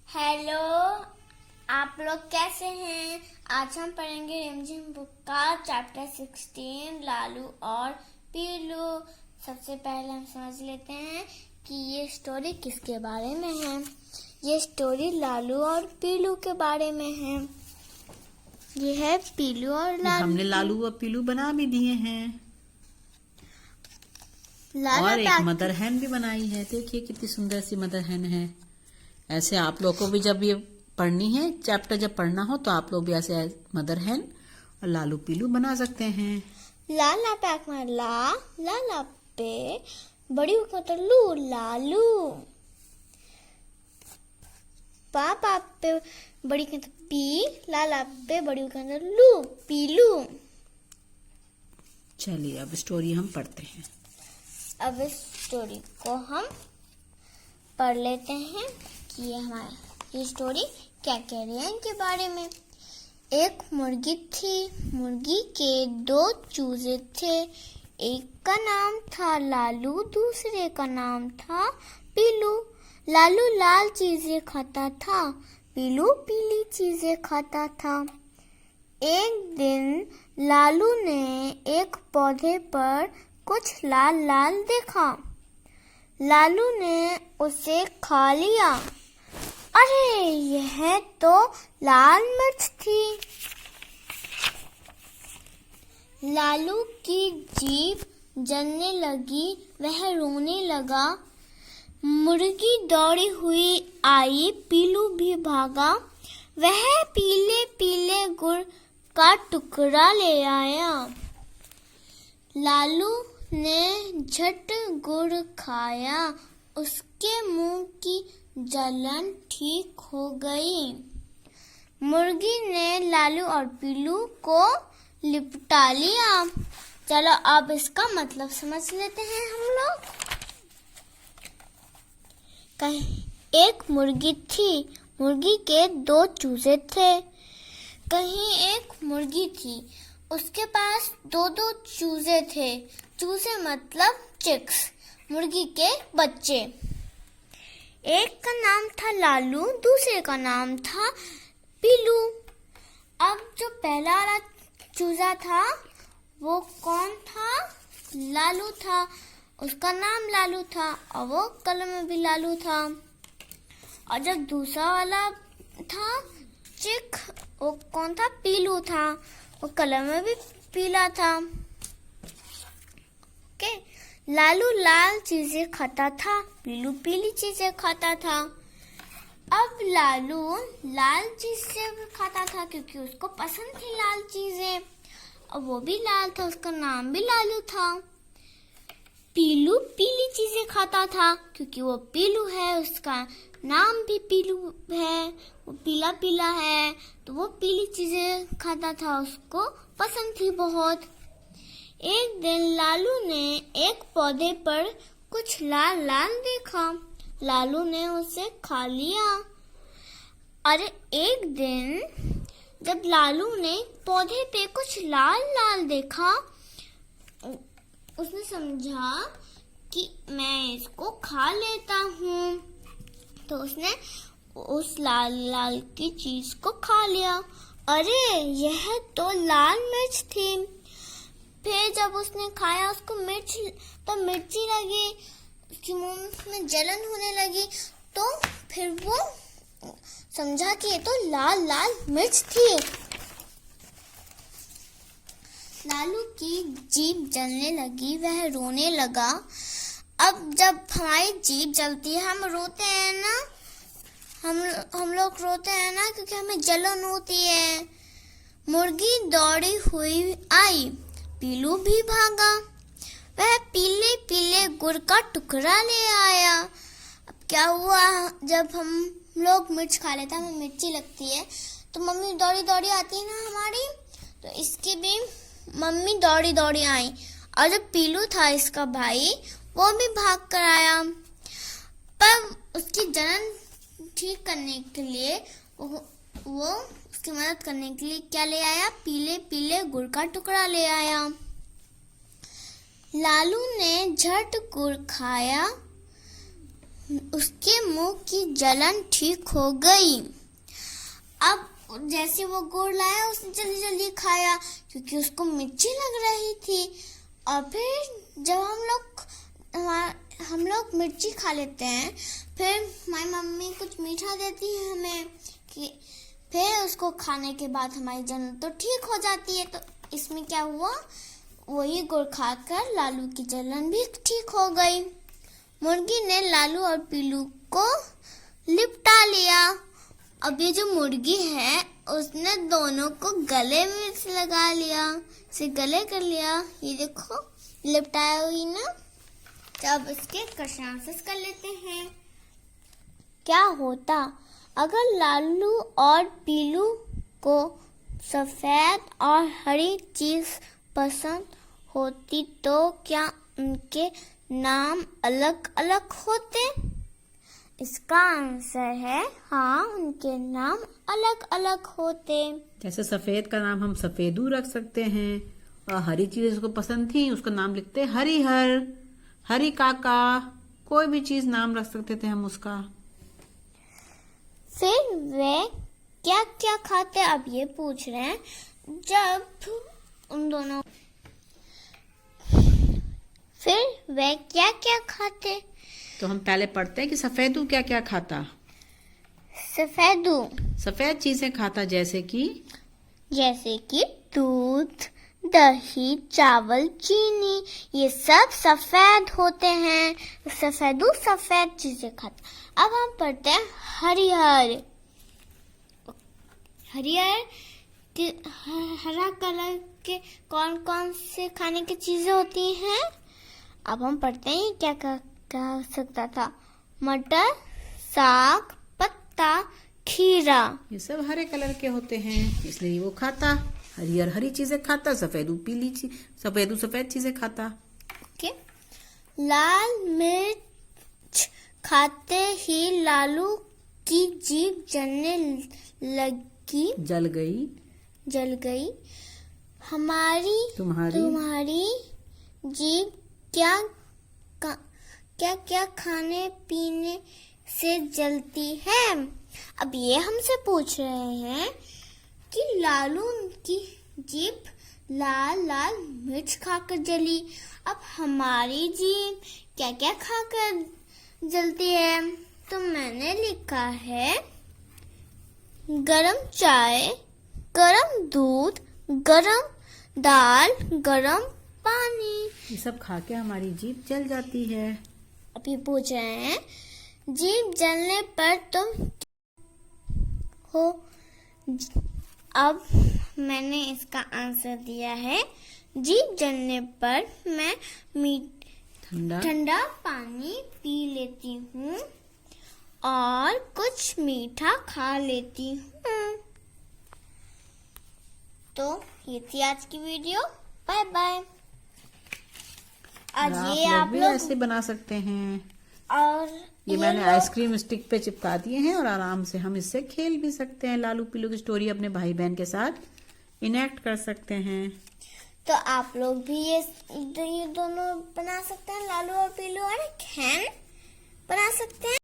Hello, आप लोग कैसे हैं? आज हम पढ़ेंगे रिमझिम बुक का चैप्टर 16 लालू और पीलू। सबसे पहले हम समझ लेते हैं कि ये स्टोरी किसके बारे में है। ये स्टोरी लालू और पीलू के बारे में है। ये है पीलू और लालू। हमने लालू और पीलू बना भी दिए हैं और एक मदर हैन भी बनाई है। देखिए कितनी सुंदर सी मदर हैन है। ऐसे आप लोगों को भी जब ये पढ़नी है चैप्टर, जब पढ़ना हो तो आप लोग भी ऐसे मदर हैन और लालू पीलू बना सकते हैं। लाला पैक में लाला पे बड़ी मतलब लू लालू, पापा पे बड़ी पी, लाला पे बड़ी लू पीलू। चलिए अब स्टोरी हम पढ़ते हैं। अब इस स्टोरी को हम पढ़ लेते हैं कि ये स्टोरी क्या कह रही है इनके बारे में। एक मुर्गी थी। मुर्गी के 2 चूजे थे। एक का नाम था लालू, दूसरे का नाम था पीलू। लालू लाल चीजें खाता था, पीलू पीली चीजें खाता था। एक दिन लालू ने एक पौधे पर कुछ लाल लाल देखा। लालू ने उसे खा लिया। अरे यह तो लाल मिर्च थी। लालू की जीभ जलने लगी, वह रोने लगा। मुर्गी दौड़ी हुई आई, पीलू भी भागा। वह पीले पीले गुड़ का टुकड़ा ले आया। लालू ने झट गुड़ खाया, उसके मुंह की जलन ठीक हो गई। मुर्गी ने लालू और पीलू को लिपटा लिया। चलो अब इसका मतलब समझ लेते हैं हम लोग। एक मुर्गी थी। मुर्गी के 2 चूजे थे। कहीं एक मुर्गी थी, उसके पास 2 चूजे थे। चूजे मतलब चिक्स, मुर्गी के बच्चे। एक का नाम था लालू, दूसरे का नाम था पीलू। अब जो पहला वाला चूजा था वो कौन था? लालू था। उसका नाम लालू था और वो कलम में भी लालू था। और जब दूसरा वाला था चिक, वो कौन था? पीलू था। वो कलम में भी पीला था। ओके, लालू लाल चीजें खाता था, पीलू पीली चीजें खाता था। अब लालू लाल चीजें खाता था क्योंकि उसको पसंद थी लाल चीजें, और वो भी लाल था, उसका नाम भी लालू था। पीलू पीली चीजें खाता था क्योंकि वो पीलू है, उसका नाम भी पीलू है, वो पीला पीला है, तो वो पीली चीजें खाता था, उसको पसंद थी बहुत। एक दिन लालू ने एक पौधे पर कुछ लाल लाल देखा। लालू ने उसे खा लिया। अरे एक दिन जब लालू ने पौधे पे कुछ लाल लाल देखा, उसने समझा कि मैं इसको खा लेता हूँ, तो उसने उस लाल लाल की चीज को खा लिया। अरे यह तो लाल मिर्च थी। फिर जब उसने खाया, उसको मिर्ची लगी, उसके मुंह में जलन होने लगी, तो फिर वो समझा कि ये तो लाल लाल मिर्च थी। लालू की जीभ जलने लगी, वह रोने लगा। अब जब हमारी जीभ जलती है, हम रोते हैं ना, हम लोग रोते हैं ना क्योंकि हमें जलन होती है। मुर्गी दौड़ी हुई आई, पीलू भी भागा। वह पीले पीले गुड़ का टुकड़ा ले आया। अब क्या हुआ, जब हम लोग मिर्च खा लेते हैं, हमें मिर्ची लगती है, तो मम्मी दौड़ी दौड़ी आती है ना हमारी, तो इसकी भी मम्मी दौड़ी दौड़ी आई। और जो पीलू था इसका भाई, वो भी भाग कर आया। पर उसकी जलन ठीक करने के लिए वो उसकी मदद करने के लिए क्या ले आया? पीले पीले गुड़ का टुकड़ा ले आया। लालू ने झट गुड़ खाया, उसके मुंह की जलन ठीक हो गई। अब जैसे वो गुड़ लाया उसने जल्दी जल्दी खाया क्योंकि उसको मिर्ची लग रही थी। और फिर जब हम लोग मिर्ची खा लेते हैं, फिर हमारी मम्मी कुछ मीठा देती है हमें कि फिर उसको खाने के बाद हमारी जलन तो ठीक हो जाती है। तो इसमें क्या हुआ, वही गुड़ खाकर लालू की जलन भी ठीक हो गई। मुर्गी ने लालू और पीलू को लिपटा लिया। अब ये जो मुर्गी है उसने दोनों को गले में से लगा लिया, इसे गले कर लिया। ये देखो लिपटाया हुई ना। अब इसके क्वेश्चन कर लेते हैं। क्या होता अगर लालू और पीलू को सफेद और हरी चीज पसंद होती तो क्या उनके नाम अलग अलग होते? इसका आंसर है हाँ, उनके नाम अलग अलग होते। जैसे सफेद का नाम हम सफेदू रख सकते हैं, और हरी चीज उसको पसंद थी उसका नाम लिखते हरिहर, हरी काका, कोई भी चीज नाम रख सकते थे हम उसका। फिर वे क्या क्या खाते, अब ये पूछ रहे हैं। जब उन दोनों फिर वे क्या क्या खाते? तो हम पहले पढ़ते हैं कि सफेदू क्या क्या खाता। सफेदू सफेद चीजें खाता, जैसे कि दूध, दही, चावल, चीनी, ये सब सफेद होते हैं। सफेदू सफेद चीजें खाता। अब हम पढ़ते हैं हरिहर। हरिहर हरा कलर के कौन कौन से खाने की चीजें होती हैं? अब हम पढ़ते हैं क्या क्या हो सकता था। मटर, साग, पत्ता, खीरा, ये सब हरे कलर के होते हैं, इसलिए वो खाता। हरिहर हरी चीजें खाता, सफेदू सफेद चीजें खाता। ओके। लाल मिर्च खाते ही लालू की जीभ जलने लगी, जल गई। तुम्हारी जीभ क्या खाने पीने से जलती है? अब ये हमसे पूछ रहे हैं कि लालू की जीभ लाल लाल मिर्च खाकर जली। अब हमारी जीभ क्या क्या खाकर जलती है? तो मैंने लिखा है गरम चाय, गरम दूध, गरम दाल, गरम पानी। ये सब खा के हमारी जीभ जल जाती है। अब ये पूछ रहे हैं जीभ जलने पर तुम हो। अब मैंने इसका आंसर दिया है जीभ जलने पर मैं ठंडा पानी पी लेती हूँ और कुछ मीठा खा लेती हूँ। तो ये थी आज की वीडियो। Bye bye. आज ये आप भी लोग ऐसे बना सकते हैं। और ये मैंने आइसक्रीम स्टिक पे चिपका दिए हैं और आराम से हम इससे खेल भी सकते हैं। लालू पीलू की स्टोरी अपने भाई बहन के साथ इनेक्ट कर सकते हैं। तो आप लोग भी ये दोनों बना सकते हैं, लालू और पीलू और एक हैन बना सकते हैं।